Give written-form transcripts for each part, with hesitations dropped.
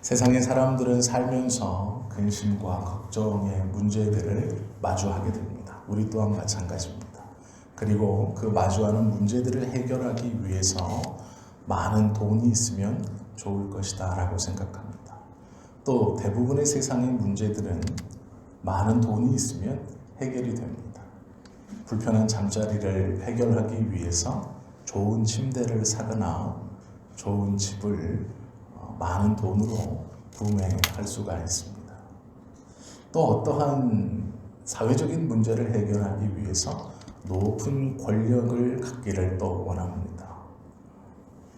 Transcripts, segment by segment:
세상의 사람들은 살면서 근심과 걱정의 문제들을 마주하게 됩니다. 우리 또한 마찬가지입니다. 그리고 그 마주하는 문제들을 해결하기 위해서 많은 돈이 있으면 좋을 것이다 라고 생각합니다. 또 대부분의 세상의 문제들은 많은 돈이 있으면 해결이 됩니다. 불편한 잠자리를 해결하기 위해서 좋은 침대를 사거나 좋은 집을 많은 돈으로 구매할 수가 있습니다. 또 어떠한 사회적인 문제를 해결하기 위해서 높은 권력을 갖기를 또 원합니다.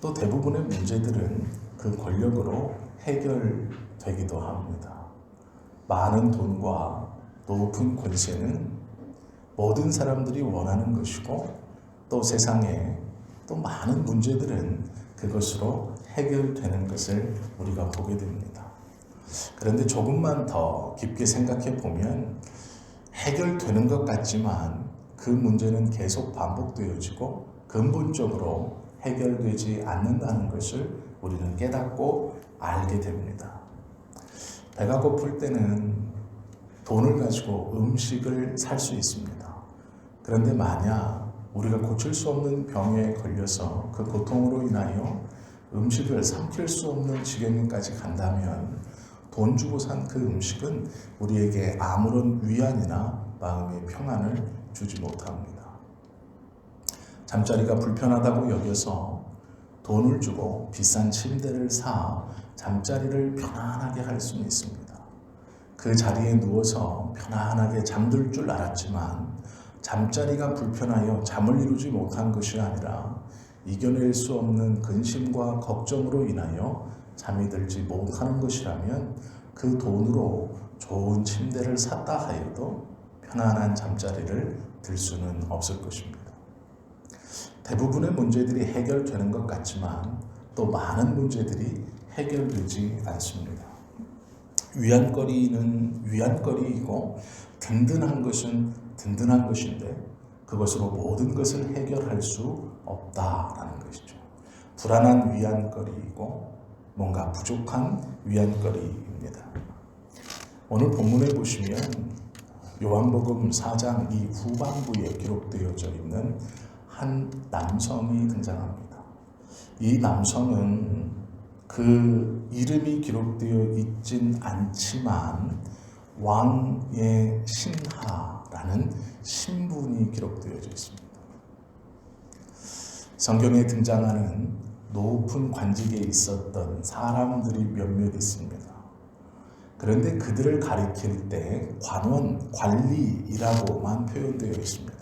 또 대부분의 문제들은 그 권력으로 해결되기도 합니다. 많은 돈과 높은 권세는 모든 사람들이 원하는 것이고 또 세상에 또 많은 문제들은 그것으로 해결되는 것을 우리가 보게 됩니다. 그런데 조금만 더 깊게 생각해 보면 해결되는 것 같지만 그 문제는 계속 반복되어지고 근본적으로 해결되지 않는다는 것을 우리는 깨닫고 알게 됩니다. 배가 고플 때는 돈을 가지고 음식을 살 수 있습니다. 그런데 만약 우리가 고칠 수 없는 병에 걸려서 그 고통으로 인하여 음식을 삼킬 수 없는 지경까지 간다면 돈 주고 산 그 음식은 우리에게 아무런 위안이나 마음의 평안을 주지 못합니다. 잠자리가 불편하다고 여겨서 돈을 주고 비싼 침대를 사 잠자리를 편안하게 할 수는 있습니다. 그 자리에 누워서 편안하게 잠들 줄 알았지만 잠자리가 불편하여 잠을 이루지 못한 것이 아니라 이겨낼 수 없는 근심과 걱정으로 인하여 잠이 들지 못하는 것이라면 그 돈으로 좋은 침대를 샀다 하여도 편안한 잠자리를 들 수는 없을 것입니다. 대부분의 문제들이 해결되는 것 같지만 또 많은 문제들이 해결되지 않습니다. 위안거리는 위안거리이고 든든한 것은 든든한 것인데 그것으로 모든 것을 해결할 수 없다라는 것이죠. 불안한 위안거리이고 뭔가 부족한 위안거리입니다. 오늘 본문에 보시면 요한복음 4장 이 후반부에 기록되어져 있는 한 남성이 등장합니다. 이 남성은 그 이름이 기록되어 있진 않지만 왕의 신하라는 신분이 기록되어져 있습니다. 성경에 등장하는 높은 관직에 있었던 사람들이 몇몇 있습니다. 그런데 그들을 가리킬 때 관원, 관리이라고만 표현되어 있습니다.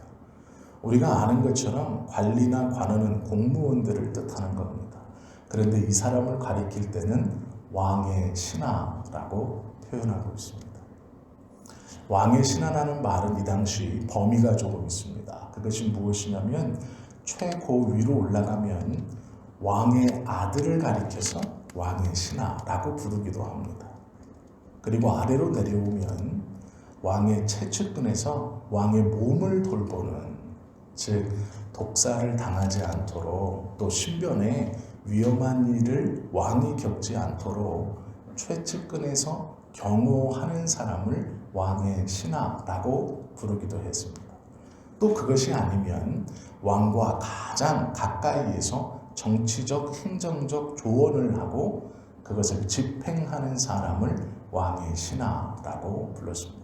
우리가 아는 것처럼 관리나 관원은 공무원들을 뜻하는 겁니다. 그런데 이 사람을 가리킬 때는 왕의 신하라고 표현하고 있습니다. 왕의 신하라는 말은 이 당시 범위가 조금 있습니다. 그것이 무엇이냐면 최고 위로 올라가면 왕의 아들을 가리켜서 왕의 신하라고 부르기도 합니다. 그리고 아래로 내려오면 왕의 최측근에서 왕의 몸을 돌보는, 즉 독사를 당하지 않도록 또 신변에 위험한 일을 왕이 겪지 않도록 최측근에서 경호하는 사람을 왕의 신하라고 부르기도 했습니다. 또 그것이 아니면 왕과 가장 가까이에서 정치적, 행정적 조언을 하고 그것을 집행하는 사람을 왕의 신하라고 불렀습니다.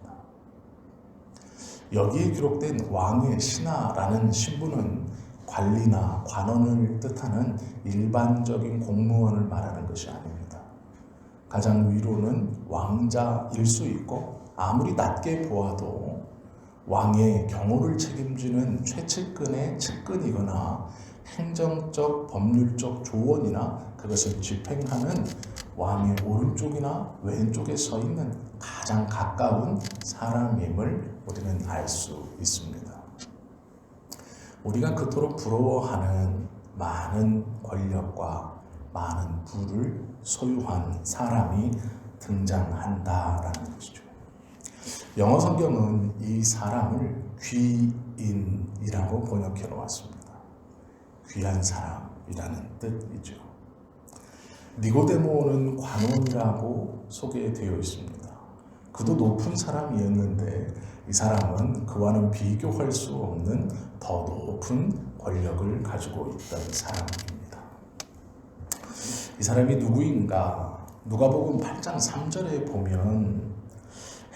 여기에 기록된 왕의 신하라는 신분은 관리나 관원을 뜻하는 일반적인 공무원을 말하는 것이 아닙니다. 가장 위로는 왕자일 수 있고 아무리 낮게 보아도 왕의 경호를 책임지는 최측근의 측근이거나 행정적, 법률적 조언이나 그것을 집행하는 왕의 오른쪽이나 왼쪽에 서 있는 가장 가까운 사람임을 우리는 알 수 있습니다. 우리가 그토록 부러워하는 많은 권력과 많은 부를 소유한 사람이 등장한다라는 것이죠. 영어 성경은 이 사람을 귀인이라고 번역해 놓았습니다. 귀한 사람이라는 뜻이죠. 니고데모는 관원이라고 소개되어 있습니다. 그도 높은 사람이었는데 이 사람은 그와는 비교할 수 없는 더 높은 권력을 가지고 있던 사람입니다. 이 사람이 누구인가? 누가복음 8장 3절에 보면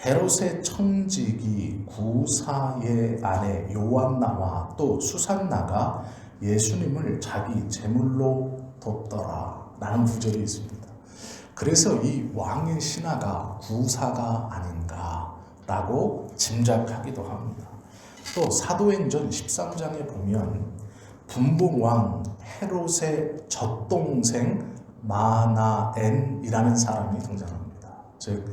헤롯의 청지기 구사의 아내 요한나와 또 수산나가 예수님을 자기 제물로 뒀더라 라는 구절이 있습니다. 그래서 이 왕의 신하가 구사가 아닌가라고 짐작하기도 합니다. 또 사도행전 13장에 보면 분봉왕 헤롯의 젖동생 마나엔이라는 사람이 등장합니다. 즉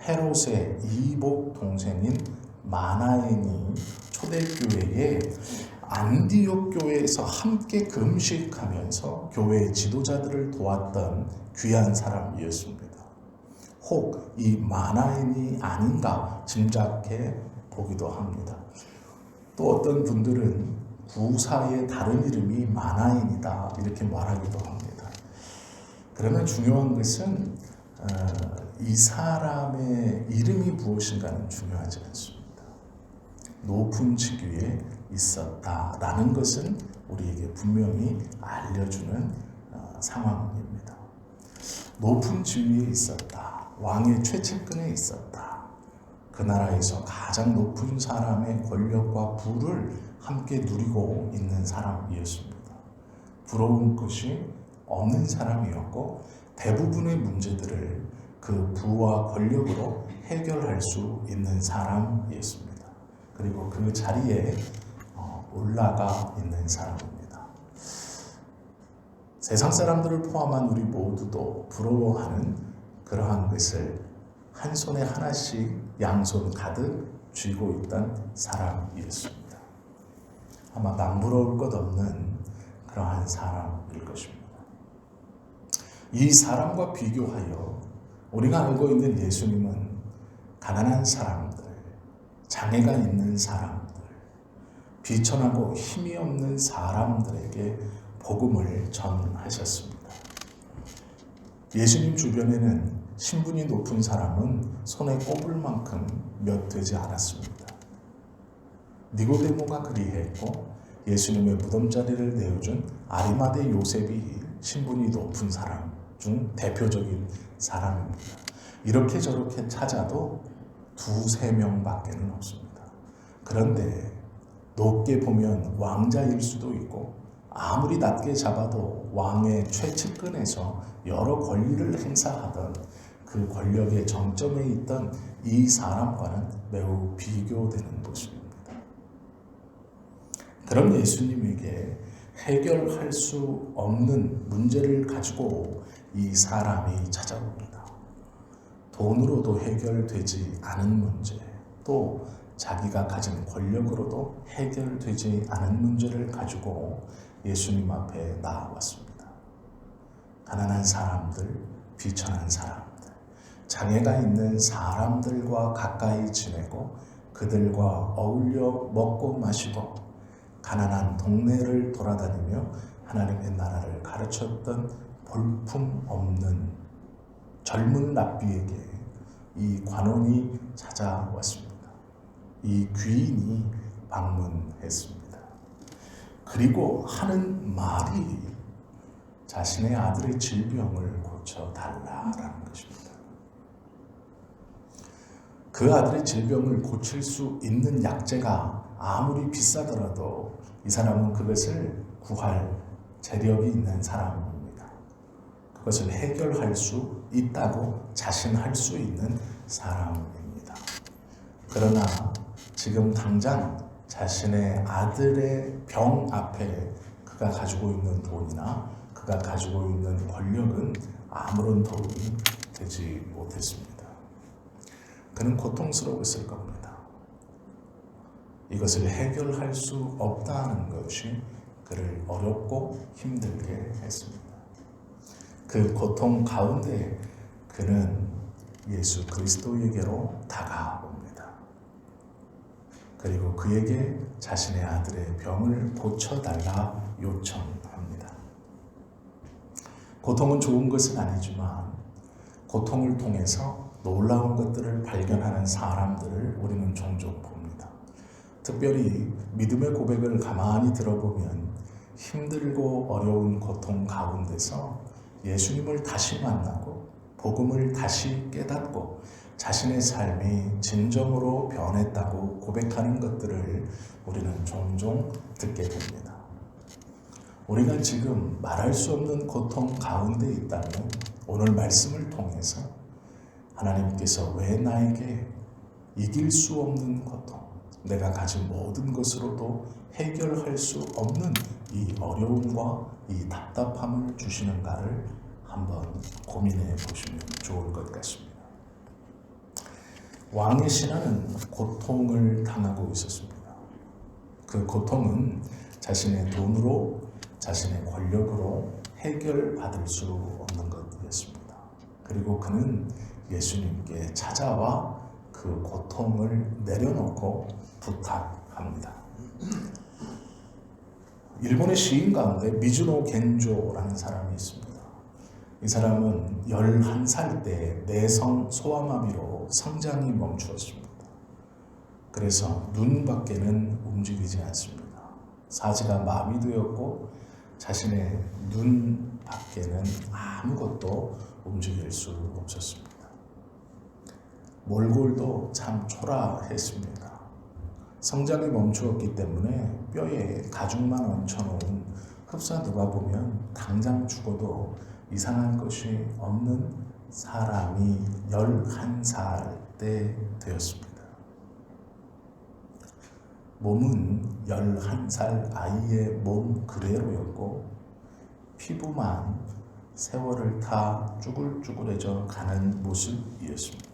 헤롯의 이복 동생인 마나엔이 초대교회에 안디옥 교회에서 함께 금식하면서 교회의 지도자들을 도왔던 귀한 사람이었습니다. 혹 이 마나엔이 아닌가 짐작해 보기도 합니다. 또 어떤 분들은 구사의 다른 이름이 마나엔이다 이렇게 말하기도 합니다. 그러면 중요한 것은 이 사람의 이름이 무엇인가는 중요하지 않습니다. 높은 직위에 있었다라는 것은 우리에게 분명히 알려주는 상황입니다. 높은 지위에 있었다. 왕의 최측근에 있었다. 그 나라에서 가장 높은 사람의 권력과 부를 함께 누리고 있는 사람이었습니다. 부러운 것이 없는 사람이었고 대부분의 문제들을 그 부와 권력으로 해결할 수 있는 사람이었습니다. 그리고 그 자리에 올라가 있는 사람입니다. 세상 사람들을 포함한 우리 모두도 부러워하는 그러한 것을 한 손에 하나씩 양손 가득 쥐고 있던 사람이었습니다. 아마 남부러울 것 없는 그러한 사람일 것입니다. 이 사람과 비교하여 우리가 알고 있는 예수님은 가난한 사람들, 장애가 있는 사람들, 비천하고 힘이 없는 사람들에게 복음을 전하셨습니다. 예수님 주변에는 신분이 높은 사람은 손에 꼽을 만큼 몇 되지 않았습니다. 니고데모가 그리했고 예수님의 무덤자리를 내어준 아리마대 요셉이 신분이 높은 사람 중 대표적인 사람입니다. 이렇게 저렇게 찾아도 2-3명밖에는 없습니다. 그런데 높게 보면 왕자일 수도 있고 아무리 낮게 잡아도 왕의 최측근에서 여러 권리를 행사하던 그 권력의 정점에 있던 이 사람과는 매우 비교되는 모습입니다. 그런 예수님에게 해결할 수 없는 문제를 가지고 이 사람이 찾아옵니다. 돈으로도 해결되지 않은 문제, 또 자기가 가진 권력으로도 해결되지 않은 문제를 가지고 예수님 앞에 나아왔습니다. 가난한 사람들, 비천한 사람들, 장애가 있는 사람들과 가까이 지내고 그들과 어울려 먹고 마시고 가난한 동네를 돌아다니며 하나님의 나라를 가르쳤던 볼품없는 젊은 랍비에게 이 관원이 찾아왔습니다. 이 귀인이 방문했습니다. 그리고 하는 말이 자신의 아들의 질병을 고쳐달라라는 것입니다. 그 아들의 질병을 고칠 수 있는 약재가 아무리 비싸더라도 이 사람은 그것을 구할 재력이 있는 사람입니다. 그것을 해결할 수 있다고 자신할 수 있는 사람입니다. 그러나 지금 당장 자신의 아들의 병 앞에 그가 가지고 있는 돈이나 그가 가지고 있는 권력은 아무런 도움이 되지 못했습니다. 그는 고통스러웠을 겁니다. 이것을 해결할 수 없다는 것이 그를 어렵고 힘들게 했습니다. 그 고통 가운데 그는 예수 그리스도에게로 다가옵니다. 그리고 그에게 자신의 아들의 병을 고쳐달라 요청합니다. 고통은 좋은 것은 아니지만 고통을 통해서 놀라운 것들을 발견하는 사람들을 우리는 종종 봅니다. 특별히 믿음의 고백을 가만히 들어보면 힘들고 어려운 고통 가운데서 예수님을 다시 만나고 복음을 다시 깨닫고 자신의 삶이 진정으로 변했다고 고백하는 것들을 우리는 종종 듣게 됩니다. 우리가 지금 말할 수 없는 고통 가운데 있다면 오늘 말씀을 통해서 하나님께서 왜 나에게 이길 수 없는 고통, 내가 가진 모든 것으로도 해결할 수 없는 이 어려움과 이 답답함을 주시는가를 한번 고민해 보시면 좋을 것 같습니다. 왕의 신하는 고통을 당하고 있었습니다. 그 고통은 자신의 돈으로, 자신의 권력으로 해결받을 수 없는 것이었습니다. 그리고 그는 예수님께 찾아와 그 고통을 내려놓고 부탁합니다. 일본의 시인 가운데 미즈노 겐조라는 사람이 있습니다. 이 사람은 11살 때 내성 소아마비로 성장이 멈추었습니다. 그래서 눈밖에는 움직이지 않습니다. 사지가 마비되었고 자신의 눈 밖에는 아무것도 움직일 수 없었습니다. 몰골도 참 초라했습니다. 성장이 멈추었기 때문에 뼈에 가죽만 얹혀놓은 흡사 누가 보면 당장 죽어도 이상할 것이 없는 사람이 11살 때 되었습니다. 몸은 11살 아이의 몸 그대로였고 피부만 세월을 타 쭈글쭈글해져 가는 모습이었습니다.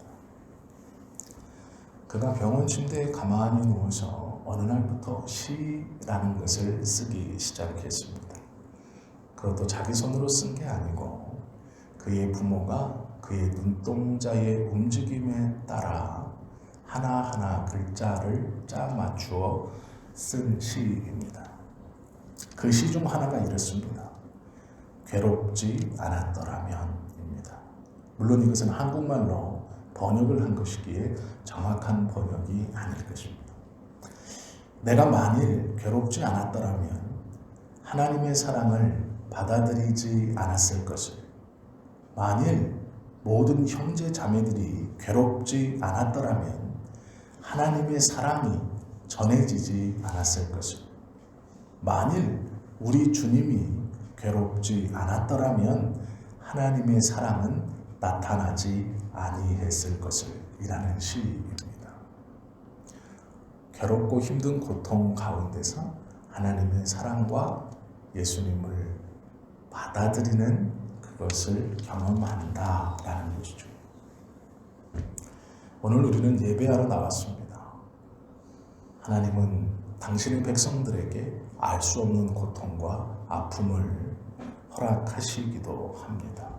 그가 병원 침대에 가만히 누워서 어느 날부터 시라는 것을 쓰기 시작했습니다. 그것도 자기 손으로 쓴 게 아니고 그의 부모가 그의 눈동자의 움직임에 따라 하나하나 글자를 짜 맞추어 쓴 시입니다. 그 시 중 하나가 이렇습니다. 괴롭지 않았더라면입니다. 물론 이것은 한국말로 번역을 한 것이기에 정확한 번역이 아닐 것입니다. 내가 만일 괴롭지 않았더라면 하나님의 사랑을 받아들이지 않았을 것을, 만일 모든 형제 자매들이 괴롭지 않았더라면 하나님의 사랑이 전해지지 않았을 것을, 만일 우리 주님이 괴롭지 않았더라면 하나님의 사랑은 나타나지 아니했을 것을 이라는 시입니다. 괴롭고 힘든 고통 가운데서 하나님의 사랑과 예수님을 받아들이는 그것을 경험한다라는 것이죠. 오늘 우리는 예배하러 나왔습니다. 하나님은 당신의 백성들에게 알 수 없는 고통과 아픔을 허락하시기도 합니다.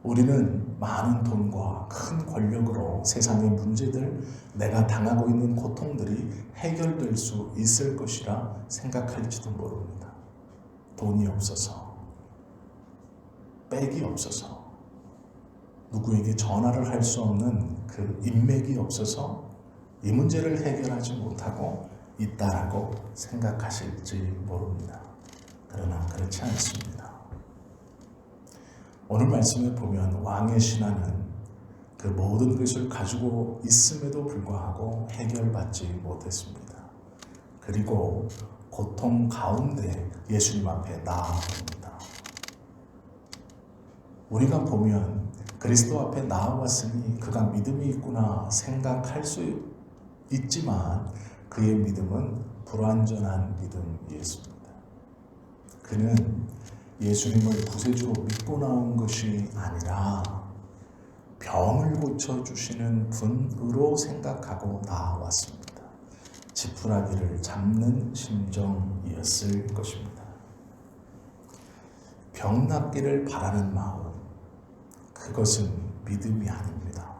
우리는 많은 돈과 큰 권력으로 세상의 문제들, 내가 당하고 있는 고통들이 해결될 수 있을 것이라 생각할지도 모릅니다. 돈이 없어서, 백이 없어서, 누구에게 전화를 할 수 없는 그 인맥이 없어서 이 문제를 해결하지 못하고 있다라고 생각하실지 모릅니다. 그러나 그렇지 않습니다. 오늘 말씀에 보면 왕의 신하는 그 모든 것을 가지고 있음에도 불구하고 해결받지 못했습니다. 그리고 고통 가운데 예수님 앞에 나아옵니다. 우리가 보면 그리스도 앞에 나아왔으니 그가 믿음이 있구나 생각할 수 있지만 그의 믿음은 불완전한 믿음이었습니다. 그는 예수님을 구세주로 믿고 나온 것이 아니라 병을 고쳐주시는 분으로 생각하고 나아왔습니다. 지푸라기를 잡는 심정이었을 것입니다. 병 낫기를 바라는 마음, 그것은 믿음이 아닙니다.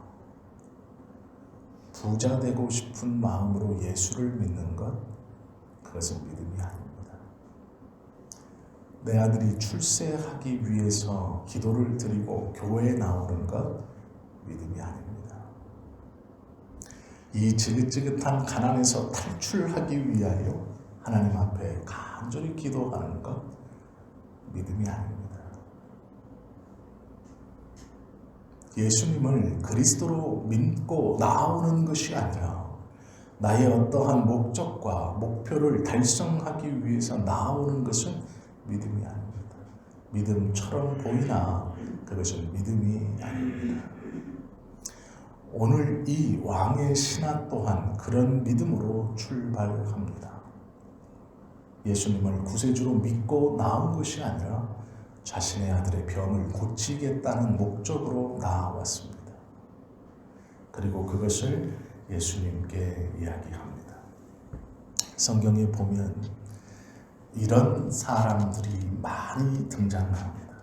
부자 되고 싶은 마음으로 예수를 믿는 것, 그것은 믿음이 아닙니다. 내 아들이 출세하기 위해서 기도를 드리고 교회에 나오는 것 믿음이 아닙니다. 이 지긋지긋한 가난에서 탈출하기 위하여 하나님 앞에 간절히 기도하는 것 믿음이 아닙니다. 예수님을 그리스도로 믿고 나오는 것이 아니라 나의 어떠한 목적과 목표를 달성하기 위해서 나오는 것은 믿음이 아닙니다. 믿음처럼 보이나 그것은 믿음이 아닙니다. 오늘 이 왕의 신하 또한 그런 믿음으로 출발합니다. 예수님을 구세주로 믿고 나온 것이 아니라 자신의 아들의 병을 고치겠다는 목적으로 나왔습니다. 그리고 그것을 예수님께 이야기합니다. 성경에 보면 이런 사람들이 많이 등장합니다.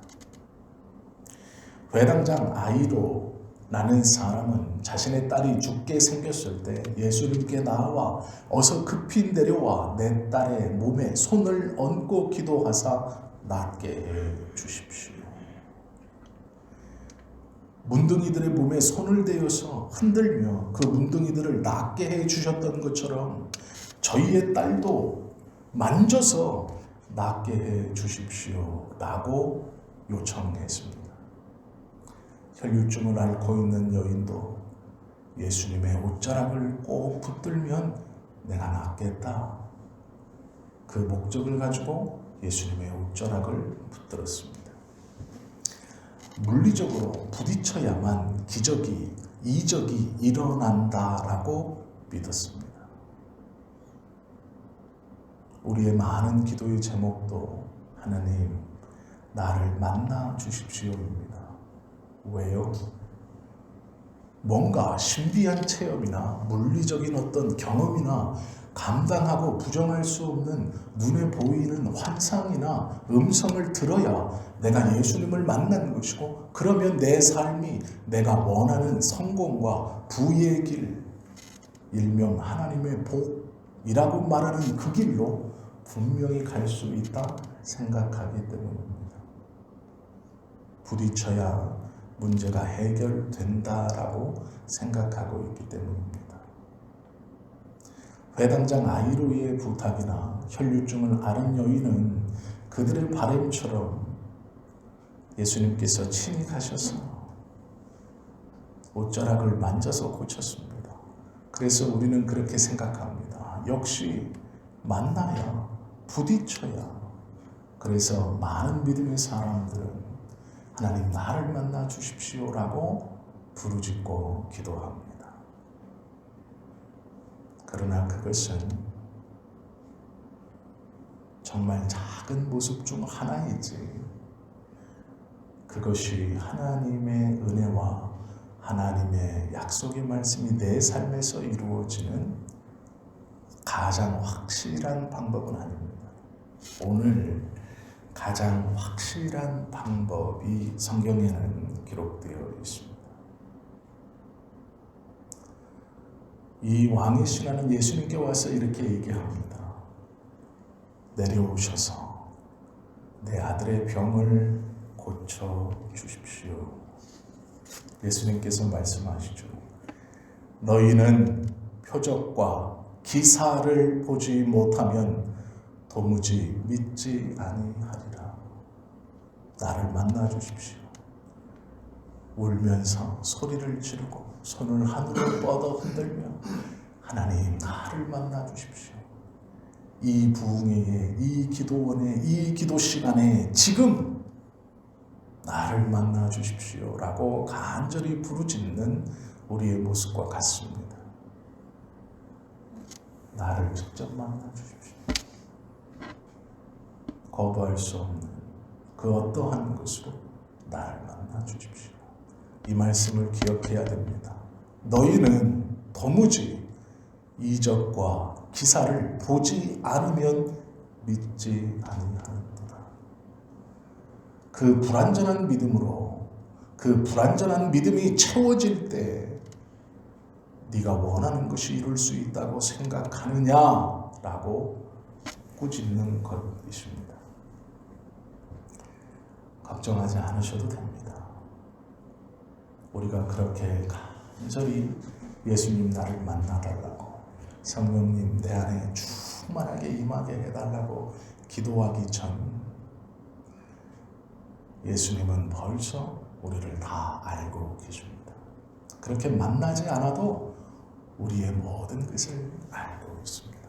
회당장 아이로라는 사람은 자신의 딸이 죽게 생겼을 때 예수님께 나와 어서 급히 내려와 내 딸의 몸에 손을 얹고 기도하사 낫게 해 주십시오. 문둥이들의 몸에 손을 대어서 흔들며 그 문둥이들을 낫게 해 주셨던 것처럼 저희의 딸도 만져서 낫게 해 주십시오 라고 요청했습니다. 혈류증을 앓고 있는 여인도 예수님의 옷자락을 꼭 붙들면 내가 낫겠다. 그 목적을 가지고 예수님의 옷자락을 붙들었습니다. 물리적으로 부딪혀야만 기적이, 이적이 일어난다라고 믿었습니다. 우리의 많은 기도의 제목도 하나님, 나를 만나 주십시오입니다. 왜요? 뭔가 신비한 체험이나 물리적인 어떤 경험이나 감당하고 부정할 수 없는 눈에 보이는 환상이나 음성을 들어야 내가 예수님을 만나는 것이고, 그러면 내 삶이 내가 원하는 성공과 부의 길, 일명 하나님의 복이라고 말하는 그 길로 분명히 갈 수 있다 생각하기 때문입니다. 부딪혀야 문제가 해결된다라고 생각하고 있기 때문입니다. 회당장 아이로의 부탁이나 혈류증을 앓은 여인은 그들의 바람처럼 예수님께서 친히 가셔서 옷자락을 만져서 고쳤습니다. 그래서 우리는 그렇게 생각합니다. 역시 만나야, 부딪혀야. 그래서 많은 믿음의 사람들은 하나님 나를 만나 주십시오라고 부르짖고 기도합니다. 그러나 그것은 정말 작은 모습 중 하나이지, 그것이 하나님의 은혜와 하나님의 약속의 말씀이 내 삶에서 이루어지는 가장 확실한 방법은 아닙니다. 오늘 가장 확실한 방법이 성경에는 기록되어 있습니다. 이 왕의 신하는 예수님께 와서 이렇게 얘기합니다. 내려오셔서 내 아들의 병을 고쳐 주십시오. 예수님께서 말씀하시죠. 너희는 표적과 기사를 보지 못하면 도무지 믿지 아니하리라. 나를 만나 주십시오. 울면서 소리를 지르고 손을 하늘로 뻗어 흔들며 하나님 나를 만나 주십시오. 이 부흥회에, 이 기도원에, 이 기도 시간에 지금 나를 만나 주십시오 라고 간절히 부르짖는 우리의 모습과 같습니다. 나를 직접 만나 주십시오. 거부할 수 없는 그 어떠한 것으로 나를 만나 주십시오. 이 말씀을 기억해야 됩니다. 너희는 도무지 이적과 기사를 보지 않으면 믿지 아니하는도다. 그 불완전한 믿음으로, 그 불완전한 믿음이 채워질 때 네가 원하는 것이 이룰 수 있다고 생각하느냐라고 꾸짖는 것입니다. 걱정하지 않으셔도 됩니다. 우리가 그렇게 간절히 예수님 나를 만나달라고, 성령님 내 안에 충만하게 임하게 해달라고 기도하기 전 예수님은 벌써 우리를 다 알고 계십니다. 그렇게 만나지 않아도 우리의 모든 것을 알고 있습니다.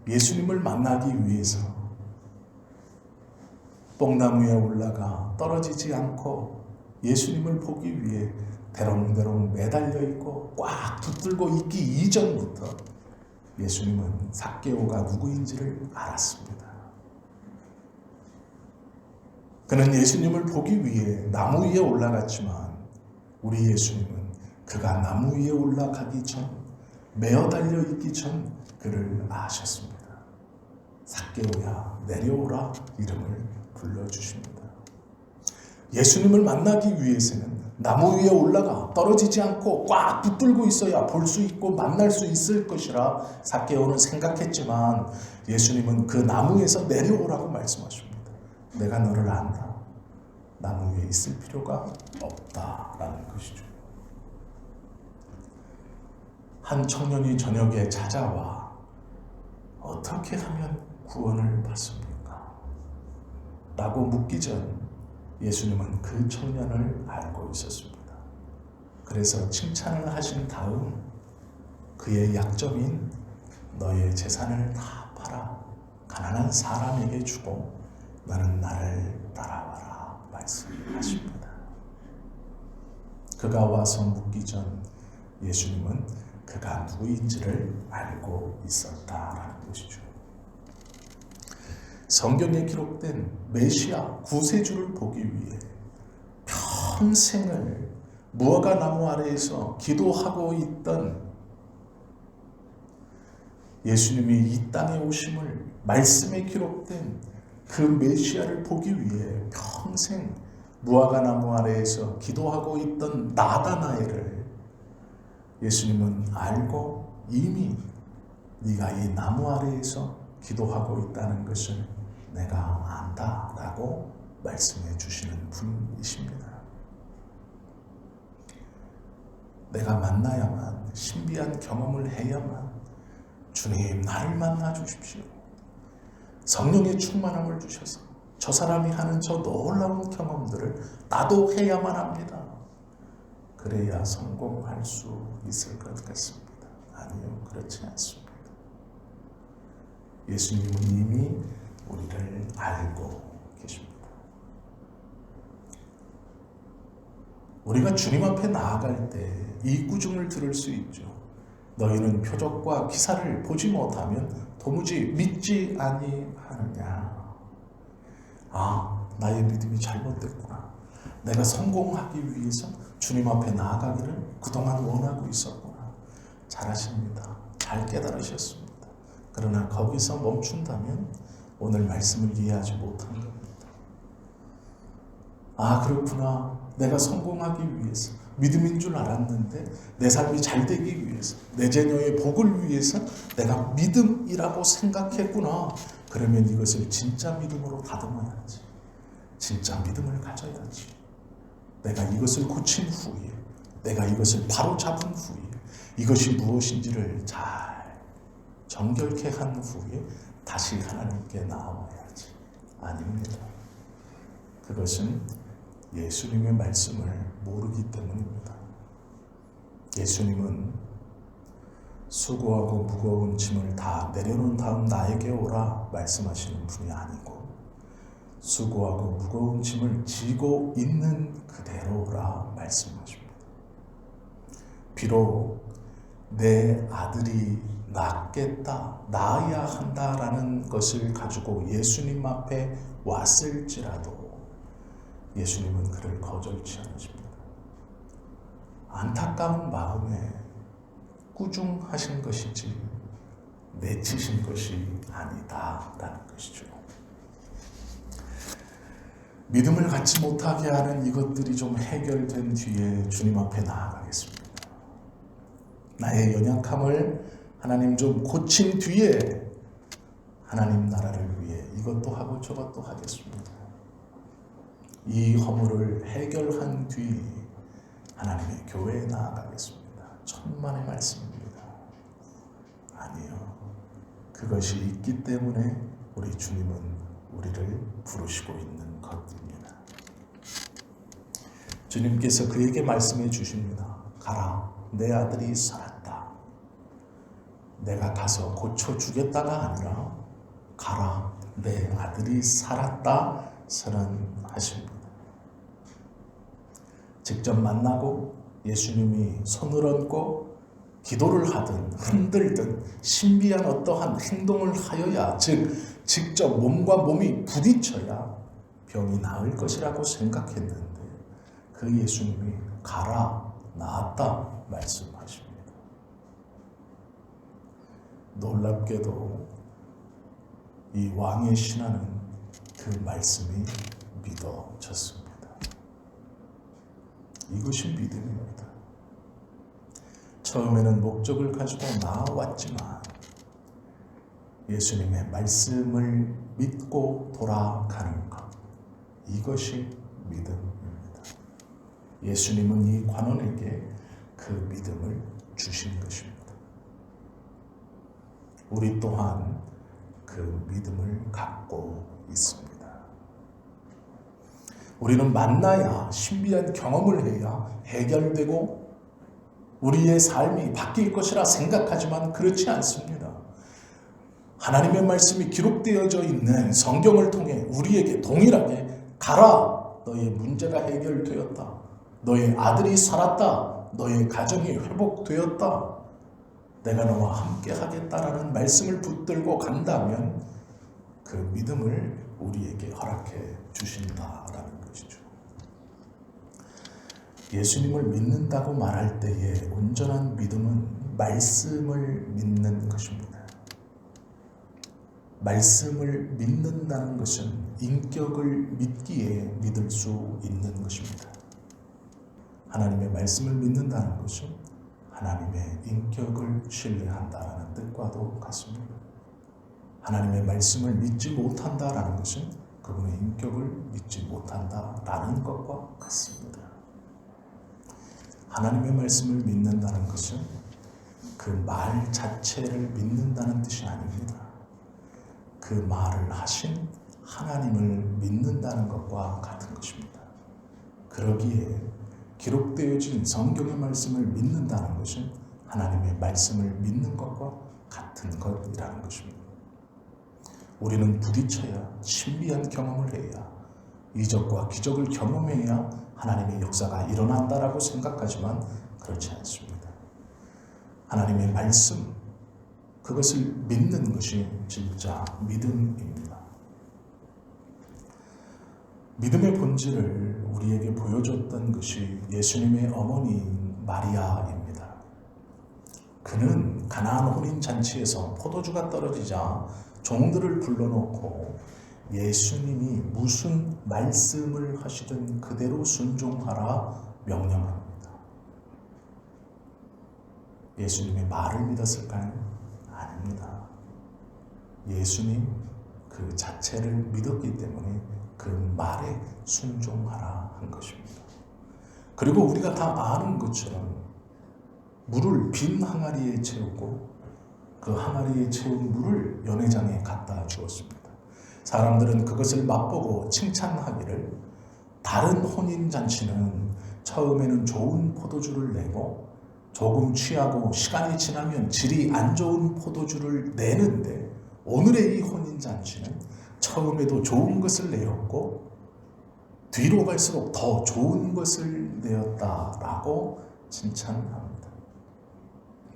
예수님을 만나기 위해서 뽕나무에 올라가 떨어지지 않고 예수님을 보기 위해 대롱대롱 매달려 있고 꽉 붙들고 있기 이전부터 예수님은 삭개오가 누구인지를 알았습니다. 그는 예수님을 보기 위해 나무 위에 올라갔지만 우리 예수님은 그가 나무 위에 올라가기 전, 매어 달려 있기 전 그를 아셨습니다. 삭개오야 내려오라 이름을 불러주십니다. 예수님을 만나기 위해서는 나무 위에 올라가 떨어지지 않고 꽉 붙들고 있어야 볼 수 있고 만날 수 있을 것이라 삭개오는 생각했지만 예수님은 그 나무에서 내려오라고 말씀하십니다. 내가 너를 안다. 나무 위에 있을 필요가 없다라는 것이죠. 한 청년이 저녁에 찾아와 어떻게 하면 구원을 받습니까? 라고 묻기 전 예수님은 그 청년을 알고 있었습니다. 그래서 칭찬을 하신 다음 그의 약점인 너의 재산을 다 팔아 가난한 사람에게 주고 너는 나를 따라와라 말씀하십니다. 그가 와서 묻기 전 예수님은 그가 누구인지를 알고 있었다라는 것이죠. 성경에 기록된 메시아 구세주를 보기 위해 평생을 무화과 나무 아래에서 기도하고 있던 예수님이 이 땅에 오심을 말씀에 기록된 그 메시아를 보기 위해 평생 무화과 나무 아래에서 기도하고 있던 나다나엘을 예수님은 알고 이미 네가 이 나무 아래에서 기도하고 있다는 것을 내가 안다라고 말씀해 주시는 분이십니다. 내가 만나야만, 신비한 경험을 해야만 주님 나를 만나 주십시오. 성령의 충만함을 주셔서 저 사람이 하는 저 놀라운 경험들을 나도 해야만 합니다. 그래야 성공할 수 있을 것 같습니다. 아니요, 그렇지 않습니다. 예수님은 이미 우리를 알고 계십니다. 우리가 주님 앞에 나아갈 때 이 꾸중을 들을 수 있죠. 너희는 표적과 기사를 보지 못하면 도무지 믿지 아니하느냐. 아, 나의 믿음이 잘못됐구나. 내가 성공하기 위해서 주님 앞에 나아가기를 그동안 원하고 있었구나. 잘하십니다. 잘 깨달으셨습니다. 그러나 거기서 멈춘다면 오늘 말씀을 이해하지 못한 겁니다. 아, 그렇구나. 내가 성공하기 위해서, 믿음인 줄 알았는데 내 삶이 잘 되기 위해서, 내 자녀의 복을 위해서 내가 믿음이라고 생각했구나. 그러면 이것을 진짜 믿음으로 다듬어야지. 진짜 믿음을 가져야지. 내가 이것을 고친 후에, 내가 이것을 바로 잡은 후에, 이것이 무엇인지를 잘 정결케 한 후에 다시 하나님께 나아와야지. 아닙니다. 그것은 예수님의 말씀을 모르기 때문입니다. 예수님은 수고하고 무거운 짐을 다 내려놓은 다음 나에게 오라 말씀하시는 분이 아니고, 수고하고 무거운 짐을 지고 있는 그대로 오라 말씀하십니다. 비록 내 아들이 낫겠다, 나아야 한다라는 것을 가지고 예수님 앞에 왔을지라도 예수님은 그를 거절치 않으십니다. 안타까운 마음에 꾸중하신 것이지 내치신 것이 아니다라는 것이죠. 믿음을 갖지 못하게 하는 이것들이 좀 해결된 뒤에 주님 앞에 나아가겠습니다. 나의 연약함을 하나님 좀 고친 뒤에 하나님 나라를 위해 이것도 하고 저것도 하겠습니다. 이 허물을 해결한 뒤 하나님의 교회에 나아가겠습니다. 천만의 말씀입니다. 아니요. 그것이 있기 때문에 우리 주님은 우리를 부르시고 있는 것입니다. 주님께서 그에게 말씀해 주십니다. 가라, 내 아들이 살았다. 내가 가서 고쳐주겠다가 아니라 가라, 내 아들이 살았다 선언하십니다. 직접 만나고 예수님이 손을 얹고 기도를 하든 흔들든 신비한 어떠한 행동을 하여야, 즉 직접 몸과 몸이 부딪혀야 병이 나을 것이라고 생각했는데 그 예수님이 가라, 나았다 말씀하십니다. 놀랍게도 이 왕의 신하는 그 말씀이 믿어졌습니다. 이것이 믿음입니다. 처음에는 목적을 가지고 나왔지만 예수님의 말씀을 믿고 돌아가는 것, 이것이 믿음입니다. 예수님은 이 관원에게 그 믿음을 주신 것입니다. 우리 또한 그 믿음을 갖고 있습니다. 우리는 만나야, 신비한 경험을 해야 해결되고 우리의 삶이 바뀔 것이라 생각하지만 그렇지 않습니다. 하나님의 말씀이 기록되어져 있는 성경을 통해 우리에게 동일하게 가라, 너의 문제가 해결되었다. 너의 아들이 살았다. 너의 가정이 회복되었다. 내가 너와 함께 하겠다라는 말씀을 붙들고 간다면 그 믿음을 우리에게 허락해 주신다라는 것이죠. 예수님을 믿는다고 말할 때의 온전한 믿음은 말씀을 믿는 것입니다. 말씀을 믿는다는 것은 인격을 믿기에 믿을 수 있는 것입니다. 하나님의 말씀을 믿는다는 것은 하나님의 인격을 신뢰한다는 뜻과도 같습니다. 하나님의 말씀을 믿지 못한다라는 것은 그분의 인격을 믿지 못한다라는 것과 같습니다. 하나님의 말씀을 믿는다는 것은 그 말 자체를 믿는다는 뜻이 아닙니다. 그 말을 하신 하나님을 믿는다는 것과 같은 것입니다. 그러기에 기록되어진 성경의 말씀을 믿는다는 것은 하나님의 말씀을 믿는 것과 같은 것이라는 것입니다. 우리는 부딪혀야, 신비한 경험을 해야, 이적과 기적을 경험해야 하나님의 역사가 일어난다라고 생각하지만 그렇지 않습니다. 하나님의 말씀, 그것을 믿는 것이 진짜 믿음입니다. 믿음의 본질을 우리에게 보여줬던 것이 예수님의 어머니인 마리아입니다. 그는 가나안 혼인잔치에서 포도주가 떨어지자 종들을 불러놓고 예수님이 무슨 말씀을 하시든 그대로 순종하라 명령합니다. 예수님의 말을 믿었을까요? 아닙니다. 예수님 그 자체를 믿었기 때문에 그 말에 순종하라 한 것입니다. 그리고 우리가 다 아는 것처럼 물을 빈 항아리에 채우고 그 항아리에 채운 물을 연회장에 갖다 주었습니다. 사람들은 그것을 맛보고 칭찬하기를, 다른 혼인잔치는 처음에는 좋은 포도주를 내고 조금 취하고 시간이 지나면 질이 안 좋은 포도주를 내는데 오늘의 이 혼인잔치는 처음에도 좋은 것을 내었고 뒤로 갈수록 더 좋은 것을 내었다라고 칭찬합니다.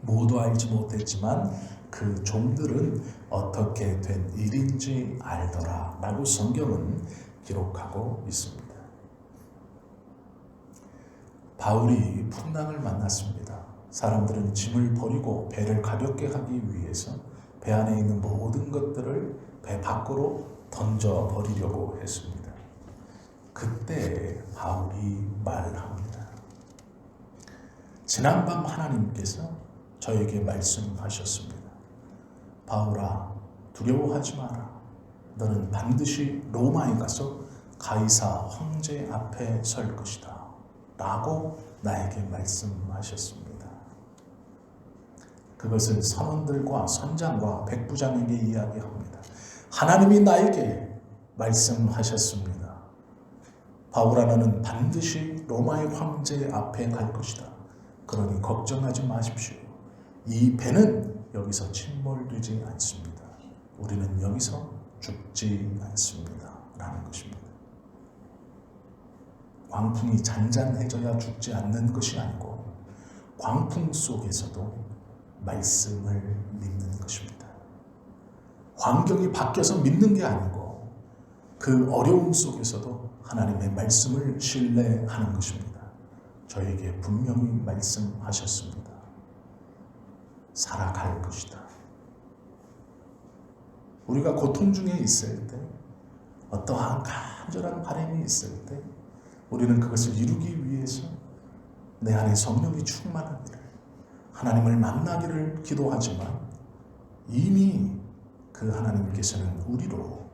모두 알지 못했지만 그 종들은 어떻게 된 일인지 알더라라고 성경은 기록하고 있습니다. 바울이 풍랑을 만났습니다. 사람들은 짐을 버리고 배를 가볍게 하기 위해서 배 안에 있는 모든 것들을 배 밖으로 던져버리려고 했습니다. 그때 바울이 말합니다. 지난밤 하나님께서 저에게 말씀하셨습니다. 바울아, 두려워하지 마라. 너는 반드시 로마에 가서 가이사 황제 앞에 설 것이다 라고 나에게 말씀하셨습니다. 그것을 선원들과 선장과 백부장에게 이야기합니다. 하나님이 나에게 말씀하셨습니다. 바울아, 너는 반드시 로마의 황제 앞에 갈 것이다. 그러니 걱정하지 마십시오. 이 배는 여기서 침몰되지 않습니다. 우리는 여기서 죽지 않습니다. 라는 것입니다. 광풍이 잔잔해져야 죽지 않는 것이 아니고 광풍 속에서도 말씀을 믿는 것입니다. 환경이 바뀌어서 믿는 게 아니고 그 어려움 속에서도 하나님의 말씀을 신뢰하는 것입니다. 저에게 분명히 말씀하셨습니다. 살아갈 것이다. 우리가 고통 중에 있을 때, 어떠한 간절한 바람이 있을 때 우리는 그것을 이루기 위해서 내 안에 성령이 충만하기를, 하나님을 만나기를 기도하지만 이미 그 하나님께서는 우리로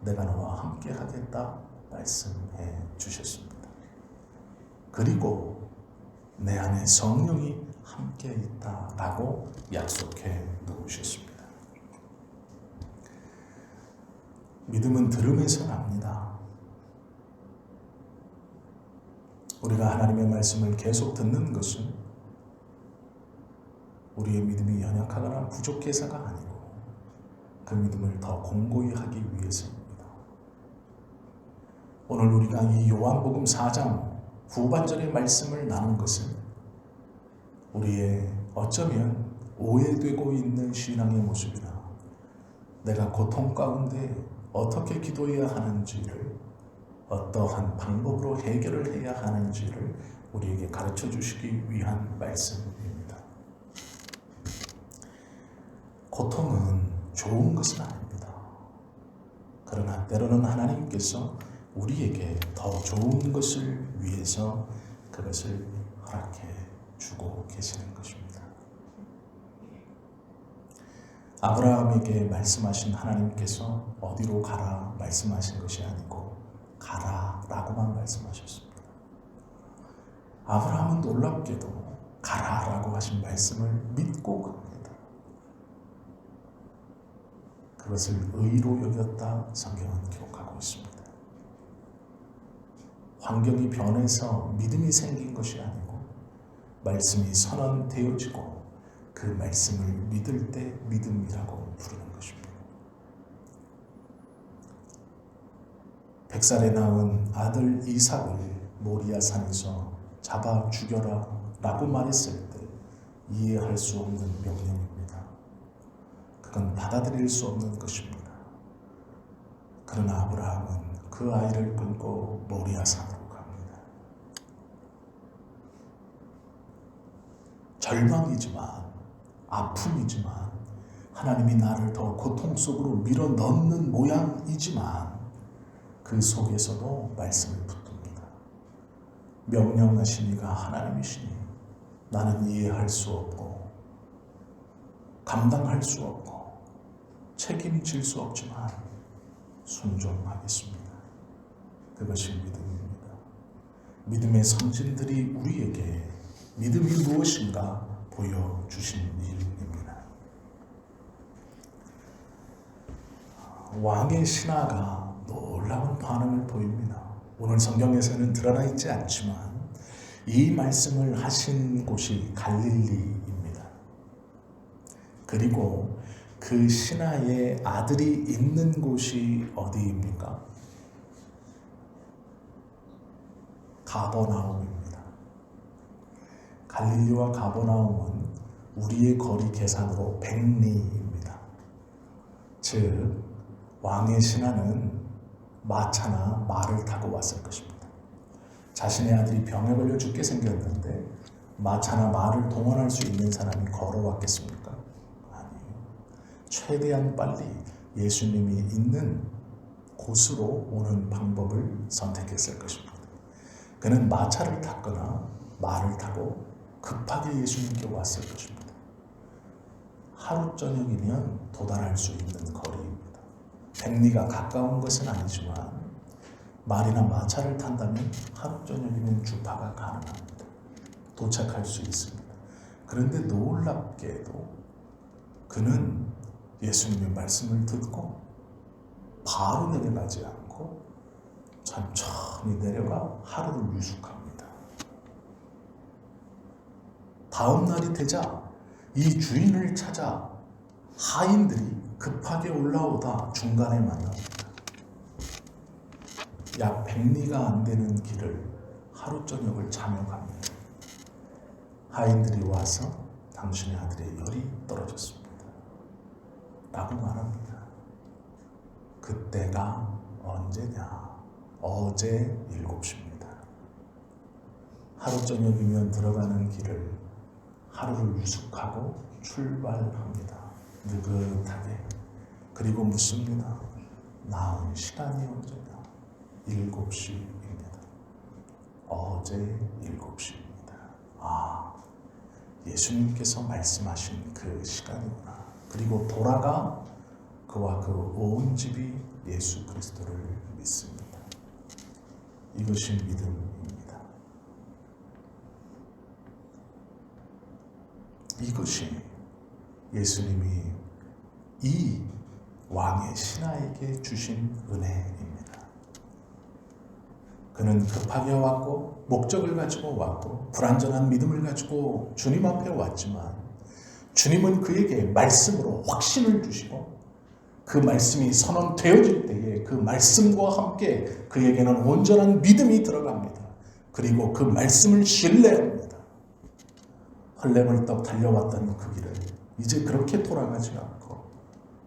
내가 너와 함께 하겠다 말씀해 주셨습니다. 그리고 내 안에 성령이 함께 있다라고 약속해 놓으셨습니다. 믿음은 들음에서 납니다. 우리가 하나님의 말씀을 계속 듣는 것은 우리의 믿음이 연약하거나 부족해서가 아니고 그 믿음을 더 공고히 하기 위해서입니다. 오늘 우리가 이 요한복음 4장 후반절의 말씀을 나눈 것은 우리의 어쩌면 오해되고 있는 신앙의 모습이나 내가 고통 가운데 어떻게 기도해야 하는지를, 어떠한 방법으로 해결을 해야 하는지를 우리에게 가르쳐 주시기 위한 말씀입니다. 고통은 좋은 것은 아닙니다. 그러나 때로는 하나님께서 우리에게 더 좋은 것을 위해서 그것을 허락해 주고 계시는 것입니다. 아브라함에게 말씀하신 하나님께서 어디로 가라 말씀하신 것이 아니고 가라라고만 말씀하셨습니다. 아브라함은 놀랍게도 가라라고 하신 말씀을 믿고 갑니다. 그것을 의로 여겼다 성경은 기록하고 있습니다. 환경이 변해서 믿음이 생긴 것이 아니고 말씀이 선언되어지고 그 말씀을 믿을 때 믿음이라고 부르는 것입니다. 100살에 낳은 아들 이삭을 모리아 산에서 잡아 죽여라 라고 말했을 때 이해할 수 없는 명령입니다. 그건 받아들일 수 없는 것입니다. 그러나 아브라함은 그 아이를 끌고 모리아 산으로 갑니다. 절망이지만, 아픔이지만, 하나님이 나를 더 고통 속으로 밀어 넣는 모양이지만 그 속에서도 말씀을 붙듭니다. 명령하시니가 하나님이시니 나는 이해할 수 없고 감당할 수 없고 책임질 수 없지만 순종하겠습니다. 그것이 믿음입니다. 믿음의 선진들이 우리에게 믿음이 무엇인가 보여주신 일입니다. 왕의 신하가 놀라운 반응을 보입니다. 오늘 성경에서는 드러나 있지 않지만 이 말씀을 하신 곳이 갈릴리입니다. 그리고 그 신하의 아들이 있는 곳이 어디입니까? 가버나움입니다. 갈릴리와 가버나움은 우리의 거리 계산으로 100리입니다. 즉 왕의 신하는 마차나 말을 타고 왔을 것입니다. 자신의 아들이 병에 걸려 죽게 생겼는데 마차나 말을 동원할 수 있는 사람이 걸어왔겠습니까? 아니에요. 최대한 빨리 예수님이 있는 곳으로 오는 방법을 선택했을 것입니다. 그는 마차를 탔거나 말을 타고 급하게 예수님께 왔을 것입니다. 하루 저녁이면 도달할 수 있는 거리입니다. 백리가 가까운 것은 아니지만 말이나 마차를 탄다면 하루 저녁이면 주파가 가능합니다. 도착할 수 있습니다. 그런데 놀랍게도 그는 예수님의 말씀을 듣고 바로 내려가지 않고 천천히 내려가 하루를 유숙합니다. 다음 날이 되자 이 주인을 찾아 하인들이 급하게 올라오다 중간에 만납니다. 약 100리가 안 되는 길을 하루 저녁을 자며 갑니다. 하인들이 와서 당신의 아들의 열이 떨어졌습니다. 라고 말합니다. 그때가 언제냐? 어제 7시입니다. 하루 저녁이면 들어가는 길을 하루를 유숙하고 출발합니다. 느긋하게. 그리고 묻습니다. 나은 시간이 언제냐? 7시입니다. 어제 7시입니다. 아, 예수님께서 말씀하신 그 시간이구나. 그리고 돌아가 그와 그 온 집이 예수 그리스도를 믿습니다. 이것이 믿음입니다. 이것이 예수님이 이 왕의 신하에게 주신 은혜입니다. 그는 급하게 왔고 목적을 가지고 왔고 불완전한 믿음을 가지고 주님 앞에 왔지만 주님은 그에게 말씀으로 확신을 주시고 그 말씀이 선언되어질 때에 그 말씀과 함께 그에게는 온전한 믿음이 들어갑니다. 그리고 그 말씀을 신뢰합니다. 헐레벌떡 달려왔던 그 길을 이제 그렇게 돌아가지 않고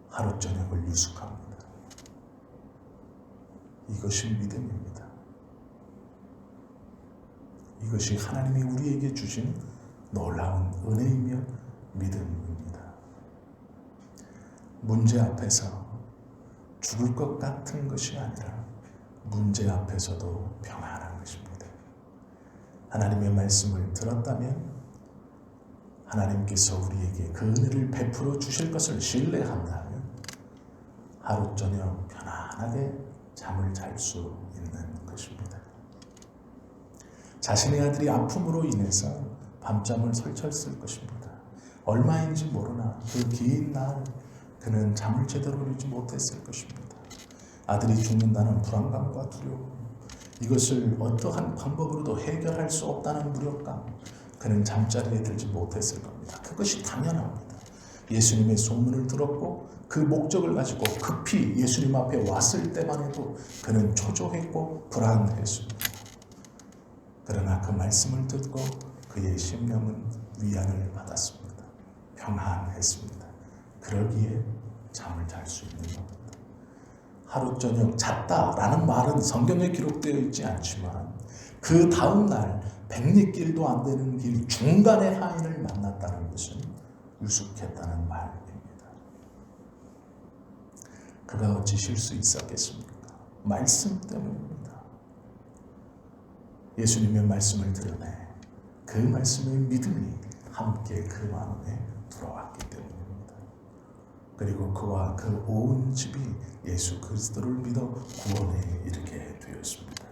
하루 저녁을 유숙합니다. 이것이 믿음입니다. 이것이 하나님이 우리에게 주신 놀라운 은혜이며 믿음입니다. 문제 앞에서 죽을 것 같은 것이 아니라 문제 앞에서도 평안한 것입니다. 하나님의 말씀을 들었다면 하나님께서 우리에게 그 은혜를 베풀어 주실 것을 신뢰한다면 하루 저녁 편안하게 잠을 잘 수 있는 것입니다. 자신의 아들이 아픔으로 인해서 밤잠을 설쳤을 것입니다. 얼마인지 모르나 그 긴 날 그는 잠을 제대로 이루지 못했을 것입니다. 아들이 죽는다는 불안감과 두려움, 이것을 어떠한 방법으로도 해결할 수 없다는 무력감, 그는 잠자리에 들지 못했을 겁니다. 그것이 당연합니다. 예수님의 소문을 들었고 그 목적을 가지고 급히 예수님 앞에 왔을 때만 해도 그는 초조했고 불안했습니다. 그러나 그 말씀을 듣고 그의 심령은 위안을 받았습니다. 평안했습니다. 그러기에 잠을 잘 수 있는 겁니다. 하루 저녁 잤다라는 말은 성경에 기록되어 있지 않지만 그 다음 날 100리길도 안 되는 길 중간에 하인을 만났다는 것은 유숙했다는 말입니다. 그가 어찌 쉴 수 있었겠습니까? 말씀 때문입니다. 예수님의 말씀을 들으매 그 말씀의 믿음이 함께 그 마음에 들어왔기 때문입니다. 그리고 그와 그 온 집이 예수 그리스도를 믿어 구원에 이르게 되었습니다.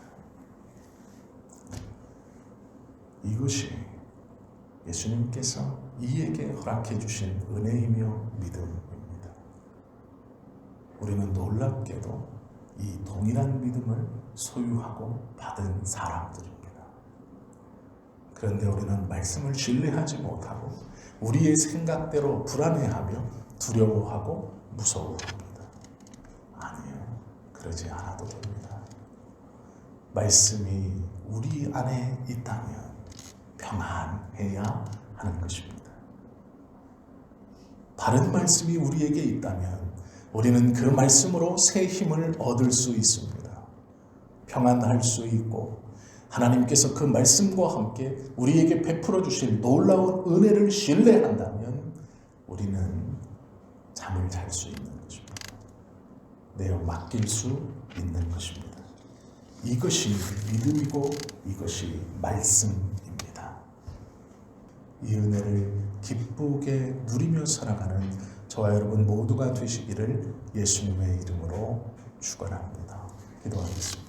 이것이 예수님께서 이에게 허락해 주신 은혜이며 믿음입니다. 우리는 놀랍게도 이 동일한 믿음을 소유하고 받은 사람들입니다. 그런데 우리는 말씀을 신뢰하지 못하고 우리의 생각대로 불안해하며 두려워하고 무서워합니다. 아니에요. 그러지 않아도 됩니다. 말씀이 우리 안에 있다면 평안해야 하는 것입니다. 바른 말씀이 우리에게 있다면 우리는 그 말씀으로 새 힘을 얻을 수 있습니다. 평안할 수 있고 하나님께서 그 말씀과 함께 우리에게 베풀어 주실 놀라운 은혜를 신뢰한다면 우리는 잠을 잘 수 있는 것입니다. 내어 맡길 수 있는 것입니다. 이것이 믿음이고 이것이 말씀입니다. 이 은혜를 기쁘게 누리며 살아가는 저와 여러분 모두가 되시기를 예수님의 이름으로 축원합니다. 기도하겠습니다.